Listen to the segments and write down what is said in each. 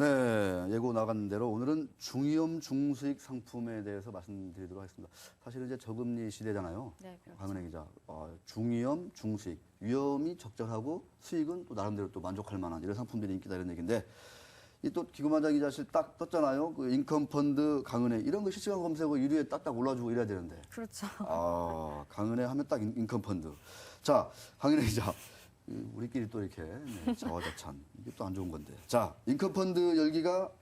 네, 예고 나간 대로 오늘은 중위험 중수익 상품에 대해서 말씀드리도록 하겠습니다. 사실은 이제 저금리 시대잖아요. 네, 그렇죠. 강은혜 기자. 중위험 중수익. 위험이 적절하고 수익은 또 나름대로 또 만족할 만한 이런 상품들이 인기다 이런 얘기인데 이 또 기고만장 기자실 딱 떴잖아요. 그 인컴펀드 강은혜 이런 거 실시간 검색어 1위에 딱딱 올라주고 이래야 되는데. 그렇죠. 강은혜 하면 딱 인컴펀드. 자, 강은혜 기자. 우리끼리 또 이렇게 자화자찬 이게 또 안 좋은 건데. 자, 인컴펀드 열기가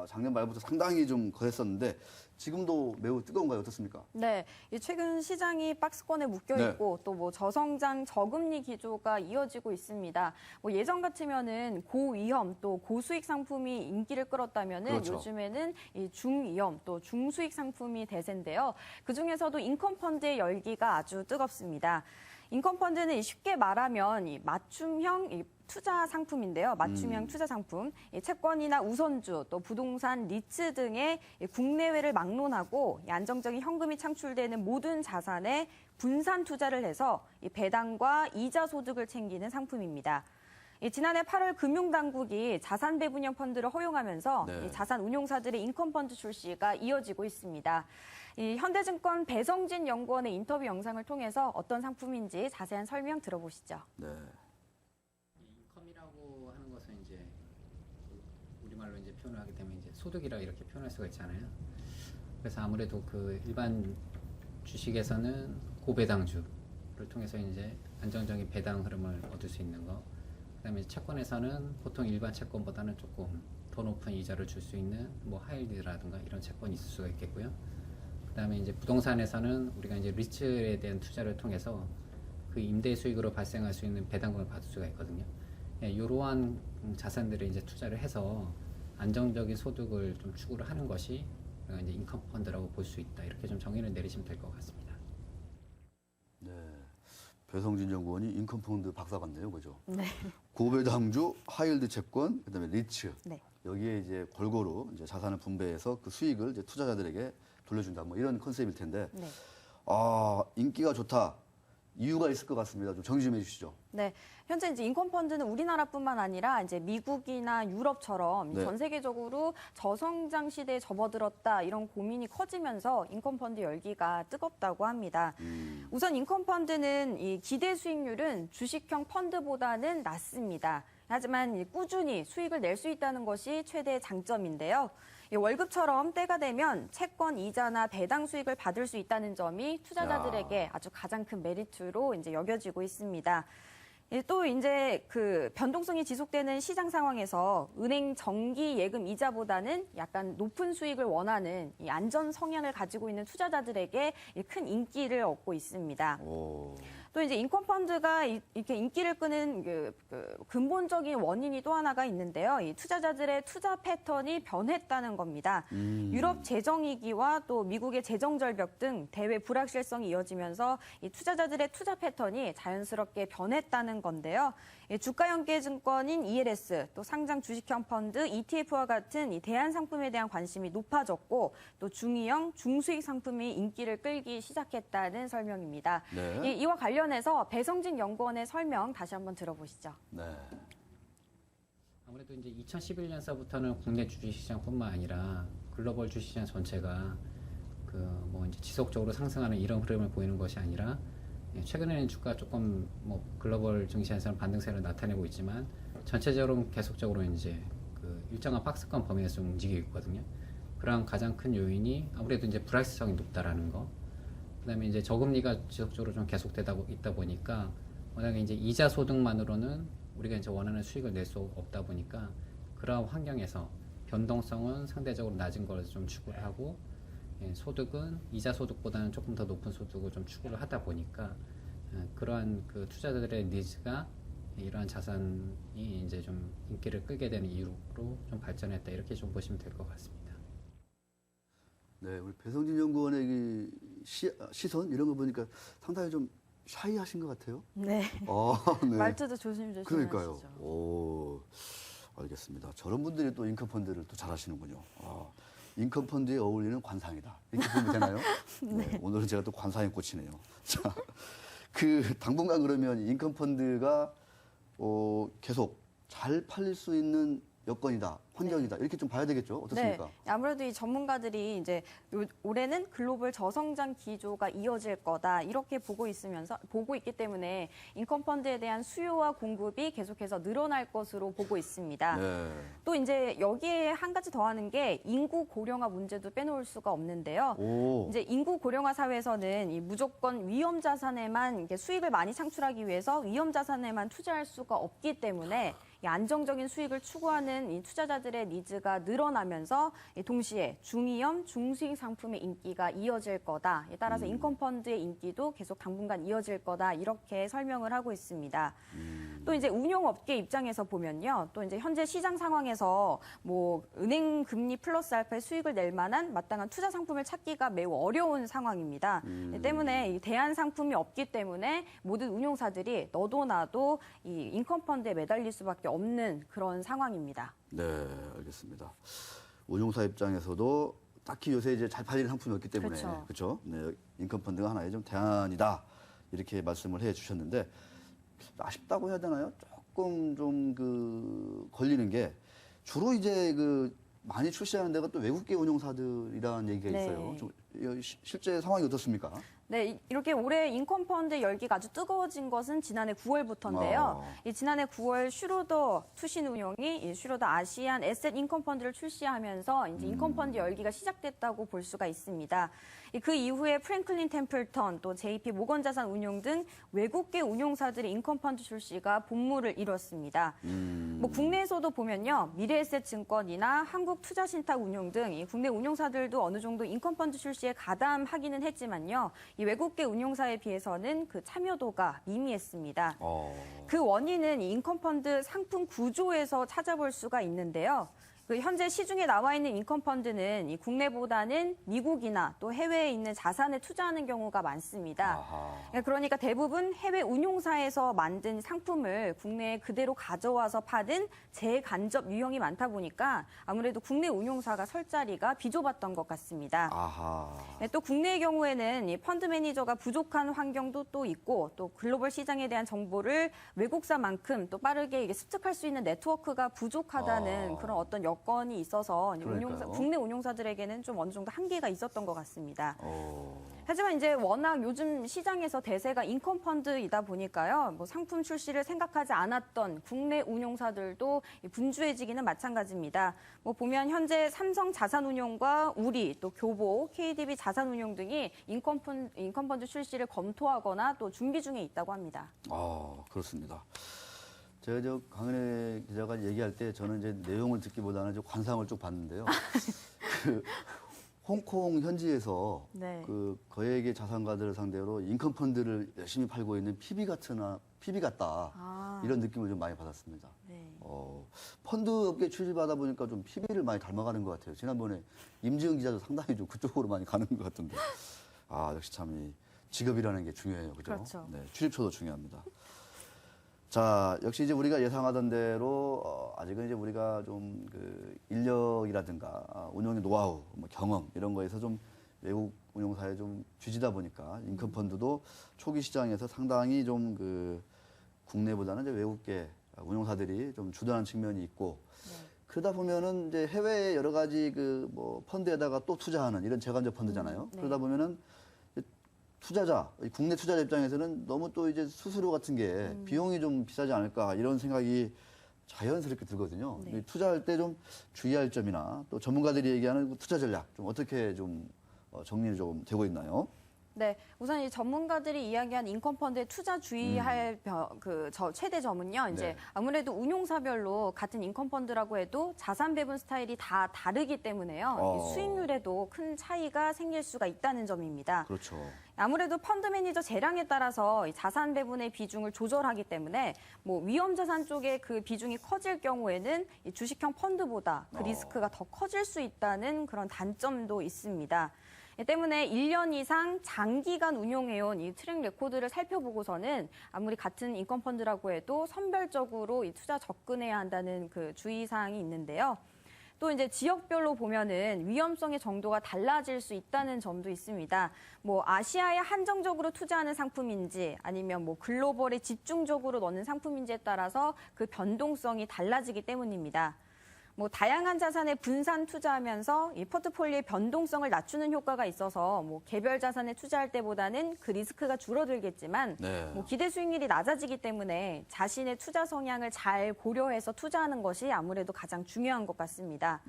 작년 말부터 상당히 좀 거셌었는데 지금도 매우 뜨거운가요? 어떻습니까? 네, 이 최근 시장이 박스권에 묶여 있고 또 뭐 저성장 저금리 기조가 이어지고 있습니다. 뭐 예전 같으면은 고위험 또 고수익 상품이 인기를 끌었다면은 그렇죠. 요즘에는 이 중위험 또 중수익 상품이 대세인데요. 그 중에서도 인컴펀드의 열기가 아주 뜨겁습니다. 인컴펀드는 쉽게 말하면 이 맞춤형 투자 상품인데요. 맞춤형 투자 상품, 채권이나 우선주, 또 부동산, 리츠 등의 국내외를 막론하고 안정적인 현금이 창출되는 모든 자산에 분산 투자를 해서 배당과 이자 소득을 챙기는 상품입니다. 지난해 8월 금융당국이 자산 배분형 펀드를 허용하면서 자산 운용사들의 인컴펀드 출시가 이어지고 있습니다. 현대증권 배성진 연구원의 인터뷰 영상을 통해서 어떤 상품인지 자세한 설명 들어보시죠. 네. 인컴이라고 하는 것은 이제 우리말로 이제 표현을 하게 되면 이제 소득이라 이렇게 표현할 수가 있잖아요. 그래서 아무래도 그 일반 주식에서는 고배당주를 통해서 이제 안정적인 배당 흐름을 얻을 수 있는 거. 그다음에 채권에서는 보통 일반 채권보다는 조금 더 높은 이자를 줄 수 있는 뭐 하이힐드라든가 이런 채권이 있을 수가 있겠고요. 그다음에 이제 부동산에서는 우리가 이제 리츠에 대한 투자를 통해서 그 임대 수익으로 발생할 수 있는 배당금을 받을 수가 있거든요. 이러한 자산들을 이제 투자를 해서 안정적인 소득을 좀 추구를 하는 것이 우리가 이제 인컴 펀드라고 볼 수 있다. 이렇게 좀 정의를 내리시면 될 것 같습니다. 네. 배성진 연구원이 인컴펀드 박사 같네요, 그죠? 네. 고배당주, 하이힐드 채권, 그다음에 리츠. 네. 여기에 이제 골고루 이제 자산을 분배해서 그 수익을 이제 투자자들에게 돌려준다. 뭐 이런 컨셉일 텐데. 네. 인기가 좋다. 이유가 있을 것 같습니다. 좀 정리 좀 해주시죠. 네, 현재 이제 인컴펀드는 우리나라뿐만 아니라 이제 미국이나 유럽처럼 네. 전 세계적으로 저성장 시대에 접어들었다 이런 고민이 커지면서 인컴펀드 열기가 뜨겁다고 합니다. 우선 인컴펀드는 이 기대 수익률은 주식형 펀드보다는 낮습니다. 하지만 꾸준히 수익을 낼 수 있다는 것이 최대 장점인데요. 월급처럼 때가 되면 채권 이자나 배당 수익을 받을 수 있다는 점이 투자자들에게 아주 가장 큰 메리트로 이제 여겨지고 있습니다. 또 이제 그 변동성이 지속되는 시장 상황에서 은행 정기 예금 이자보다는 약간 높은 수익을 원하는 이 안전 성향을 가지고 있는 투자자들에게 큰 인기를 얻고 있습니다. 또 이제 인컴펀드가 이렇게 인기를 끄는 그 근본적인 원인이 또 하나가 있는데요. 이 투자자들의 투자 패턴이 변했다는 겁니다. 유럽 재정위기와 또 미국의 재정 절벽 등 대외 불확실성이 이어지면서 이 투자자들의 투자 패턴이 자연스럽게 변했다는 건데요. 주가 연계증권인 ELS, 또 상장 주식형 펀드 ETF와 같은 이 대안 상품에 대한 관심이 높아졌고 또 중위형, 중수익 상품이 인기를 끌기 시작했다는 설명입니다. 네. 이와 관련해서 배성진 연구원의 설명 다시 한번 들어보시죠. 네. 아무래도 이제 2011년서부터는 국내 주식시장뿐만 아니라 글로벌 주식시장 전체가 그 뭐 이제 지속적으로 상승하는 이런 흐름을 보이는 것이 아니라 최근에는 주가 조금 뭐 글로벌 증시에서는 반등세를 나타내고 있지만 전체적으로 계속적으로 이제 그 일정한 박스권 범위에서 움직이고 있거든요. 그러한 가장 큰 요인이 아무래도 이제 불확실성이 높다라는 거. 그다음에 이제 저금리가 지속적으로 좀 계속되다 있다 보니까 워낙에 이제 이자 소득만으로는 우리가 이제 원하는 수익을 낼 수 없다 보니까 그러한 환경에서 변동성은 상대적으로 낮은 걸 좀 추구를 하고 소득은 이자 소득보다는 조금 더 높은 소득을 좀 추구를 하다 보니까 그러한 그 투자자들의 니즈가 이러한 자산이 이제 좀 인기를 끌게 되는 이유로 좀 발전했다 이렇게 좀 보시면 될 것 같습니다. 네, 우리 배성진 연구원의 이 시선 이런 거 보니까 상당히 좀 샤이하신 것 같아요. 네. 네. 말투도 조심조심 그러니까요. 하시죠. 오, 알겠습니다. 저런 분들이 또 인컴펀드를 또 잘하시는군요. 인컴펀드에 어울리는 관상이다. 이렇게 보면 되나요? 네. 오늘은 제가 또 관상에 꽂히네요. 자, 당분간 그러면 인컴펀드가 계속 잘 팔릴 수 있는 여건이다. 환경이다. 이렇게 좀 봐야 되겠죠? 어떻습니까? 네, 아무래도 이 전문가들이 이제 올해는 글로벌 저성장 기조가 이어질 거다 이렇게 보고 있기 때문에 인컴펀드에 대한 수요와 공급이 계속해서 늘어날 것으로 보고 있습니다. 네. 또 이제 여기에 한 가지 더하는 게 인구 고령화 문제도 빼놓을 수가 없는데요. 오. 이제 인구 고령화 사회에서는 이 무조건 위험 자산에만 이게 수익을 많이 창출하기 위해서 위험 자산에만 투자할 수가 없기 때문에 이 안정적인 수익을 추구하는 이 투자자들의 니즈가 늘어나면서 동시에 중위험, 중수익 상품의 인기가 이어질 거다. 따라서 인컴펀드의 인기도 계속 당분간 이어질 거다. 이렇게 설명을 하고 있습니다. 또 이제 운용업계 입장에서 보면요. 또 이제 현재 시장 상황에서 뭐 은행 금리 플러스 알파의 수익을 낼 만한 마땅한 투자 상품을 찾기가 매우 어려운 상황입니다. 때문에 이 대안 상품이 없기 때문에 모든 운용사들이 너도 나도 이 인컴펀드에 매달릴 수밖에 없는 그런 상황입니다. 네, 알겠습니다. 운용사 입장에서도 딱히 요새 이제 잘 팔리는 상품이 없기 때문에 그렇죠. 그렇죠? 네, 인컴펀드가 하나의 좀 대안이다 이렇게 말씀을 해주셨는데 아쉽다고 해야 되나요? 조금 좀 그 걸리는 게 주로 이제 그 많이 출시하는 데가 또 외국계 운용사들이라는 얘기가 네. 있어요. 좀 실제 상황이 어떻습니까? 네, 이렇게 올해 인컴펀드 열기가 아주 뜨거워진 것은 지난해 9월부터인데요. 이 지난해 9월 슈로더 투신운용이 이 슈로더 아시안 에셋 인컴펀드를 출시하면서 이제 인컴펀드 열기가 시작됐다고 볼 수가 있습니다. 그 이후에 프랭클린 템플턴, 또 JP 모건자산운용 등 외국계 운용사들의 인컴펀드 출시가 본물을 이뤘습니다. 뭐 국내에서도 보면요, 미래에셋증권이나 한국투자신탁운용 등 이 국내 운용사들도 어느 정도 인컴펀드 출시에 가담하기는 했지만요. 이 외국계 운용사에 비해서는 그 참여도가 미미했습니다. 그 원인은 이 인컴펀드 상품 구조에서 찾아볼 수가 있는데요. 그 현재 시중에 나와 있는 인컴펀드는 이 국내보다는 미국이나 또 해외에 있는 자산에 투자하는 경우가 많습니다. 아하. 그러니까 대부분 해외 운용사에서 만든 상품을 국내에 그대로 가져와서 파는 재간접 유형이 많다 보니까 아무래도 국내 운용사가 설 자리가 비좁았던 것 같습니다. 아하. 또 국내의 경우에는 이 펀드 매니저가 부족한 환경도 또 있고 또 글로벌 시장에 대한 정보를 외국사만큼 또 빠르게 이게 습득할 수 있는 네트워크가 부족하다는 그런 어떤 여건이 있어서 그러니까요. 국내 운용사들에게는 좀 어느 정도 한계가 있었던 것 같습니다. 어. 하지만 이제 워낙 요즘 시장에서 대세가 인컴펀드이다 보니까요. 뭐 상품 출시를 생각하지 않았던 국내 운용사들도 분주해지기는 마찬가지입니다. 뭐 보면 현재 삼성 자산운용과 우리 또 교보, KDB 자산운용 등이 인컴펀드 출시를 검토하거나 또 준비 중에 있다고 합니다. 그렇습니다. 제가 저 강은혜 기자가 얘기할 때 저는 이제 내용을 듣기보다는 좀 관상을 쭉 봤는데요. 그 홍콩 현지에서 네. 그 거액의 자산가들을 상대로 인컴펀드를 열심히 팔고 있는 PB 같다 이런 느낌을 좀 많이 받았습니다. 네. 펀드 업계 출입하다 보니까 좀 PB를 많이 닮아가는 것 같아요. 지난번에 임지은 기자도 상당히 좀 그쪽으로 많이 가는 것 같은데. 역시 참 이 직업이라는 게 중요해요. 그죠? 그렇죠. 네, 출입처도 중요합니다. 자, 역시 이제 우리가 예상하던 대로 아직은 이제 우리가 좀 그 인력이라든가 운영의 노하우, 뭐 경험 이런 거에서 좀 외국 운용사에 좀 뒤지다 보니까 인컴펀드도 초기 시장에서 상당히 좀 그 국내보다는 이제 외국계 운용사들이 좀 주도하는 측면이 있고 그러다 보면은 이제 해외 여러 가지 그 뭐 펀드에다가 또 투자하는 이런 재간접 펀드잖아요. 네. 그러다 보면은 투자자, 국내 투자자 입장에서는 너무 또 이제 수수료 같은 게 비용이 좀 비싸지 않을까 이런 생각이 자연스럽게 들거든요. 네. 투자할 때 좀 주의할 점이나 또 전문가들이 얘기하는 그 투자 전략 좀 어떻게 좀 정리를 좀 되고 있나요? 네, 우선 이 전문가들이 이야기한 인컴펀드에 투자 주의할 최대 점은요. 이제 네. 아무래도 운용사별로 같은 인컴펀드라고 해도 자산 배분 스타일이 다 다르기 때문에요. 이 수익률에도 큰 차이가 생길 수가 있다는 점입니다. 그렇죠. 아무래도 펀드 매니저 재량에 따라서 이 자산 배분의 비중을 조절하기 때문에 뭐 위험 자산 쪽에 그 비중이 커질 경우에는 이 주식형 펀드보다 그 리스크가 더 커질 수 있다는 그런 단점도 있습니다. 때문에 1년 이상 장기간 운용해온 이 트랙 레코드를 살펴보고서는 아무리 같은 인컴펀드라고 해도 선별적으로 이 투자 접근해야 한다는 그 주의사항이 있는데요. 또 이제 지역별로 보면은 위험성의 정도가 달라질 수 있다는 점도 있습니다. 뭐 아시아에 한정적으로 투자하는 상품인지 아니면 뭐 글로벌에 집중적으로 넣는 상품인지에 따라서 그 변동성이 달라지기 때문입니다. 뭐 다양한 자산에 분산 투자하면서 이 포트폴리오의 변동성을 낮추는 효과가 있어서 뭐 개별 자산에 투자할 때보다는 그 리스크가 줄어들겠지만 네. 뭐 기대 수익률이 낮아지기 때문에 자신의 투자 성향을 잘 고려해서 투자하는 것이 아무래도 가장 중요한 것 같습니다.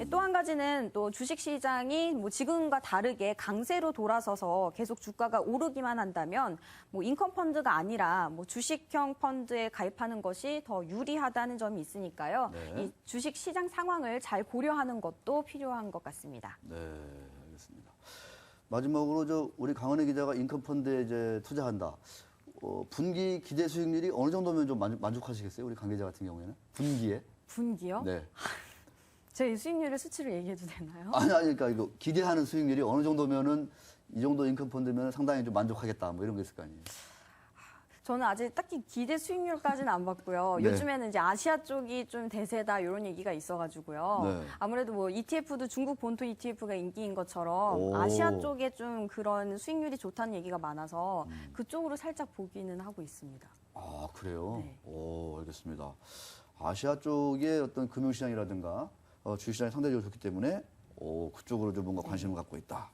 또 한 가지는 또 주식 시장이 뭐 지금과 다르게 강세로 돌아서서 계속 주가가 오르기만 한다면 뭐 인컴 펀드가 아니라 뭐 주식형 펀드에 가입하는 것이 더 유리하다는 점이 있으니까요. 네. 이 주식 시장 상황을 잘 고려하는 것도 필요한 것 같습니다. 네, 알겠습니다. 마지막으로 우리 강은혜 기자가 인컴 펀드에 이제 투자한다. 분기 기대 수익률이 어느 정도면 좀 만족하시겠어요? 우리 강 기자 같은 경우에는 분기에? 분기요? 네. 제 수익률을 수치로 얘기해도 되나요? 아니 그러니까 이거 기대하는 수익률이 어느 정도면은 이 정도 인컴 펀드면 상당히 좀 만족하겠다 뭐 이런 게 있을 거 아니에요. 저는 아직 딱히 기대 수익률까지는 안 봤고요. 네. 요즘에는 이제 아시아 쪽이 좀 대세다 이런 얘기가 있어가지고요. 네. 아무래도 뭐 ETF도 중국 본토 ETF가 인기인 것처럼 오. 아시아 쪽에 좀 그런 수익률이 좋다는 얘기가 많아서 그쪽으로 살짝 보기는 하고 있습니다. 아 그래요? 네. 오 알겠습니다. 아시아 쪽의 어떤 금융시장이라든가 주식시장이 상대적으로 좋기 때문에 그쪽으로 좀 뭔가 관심을 갖고 있다.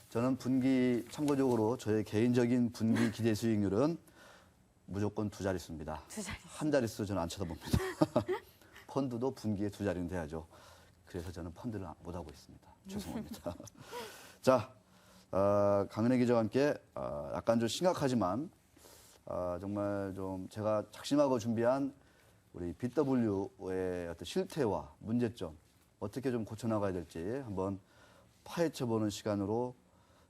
저는 분기 참고적으로 저의 개인적인 분기 기대 수익률은 무조건 두 자릿수입니다. 두 자릿수. 한 자릿수 저는 안 쳐다봅니다. 펀드도 분기에 두 자리는 돼야죠. 그래서 저는 펀드를 못 하고 있습니다. 죄송합니다. 자, 강은혜 기자와 함께 약간 좀 심각하지만 정말 좀 제가 작심하고 준비한 우리 BW의 어떤 실태와 문제점 어떻게 좀 고쳐나가야 될지 한번 파헤쳐보는 시간으로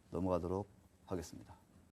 넘어가도록 하겠습니다.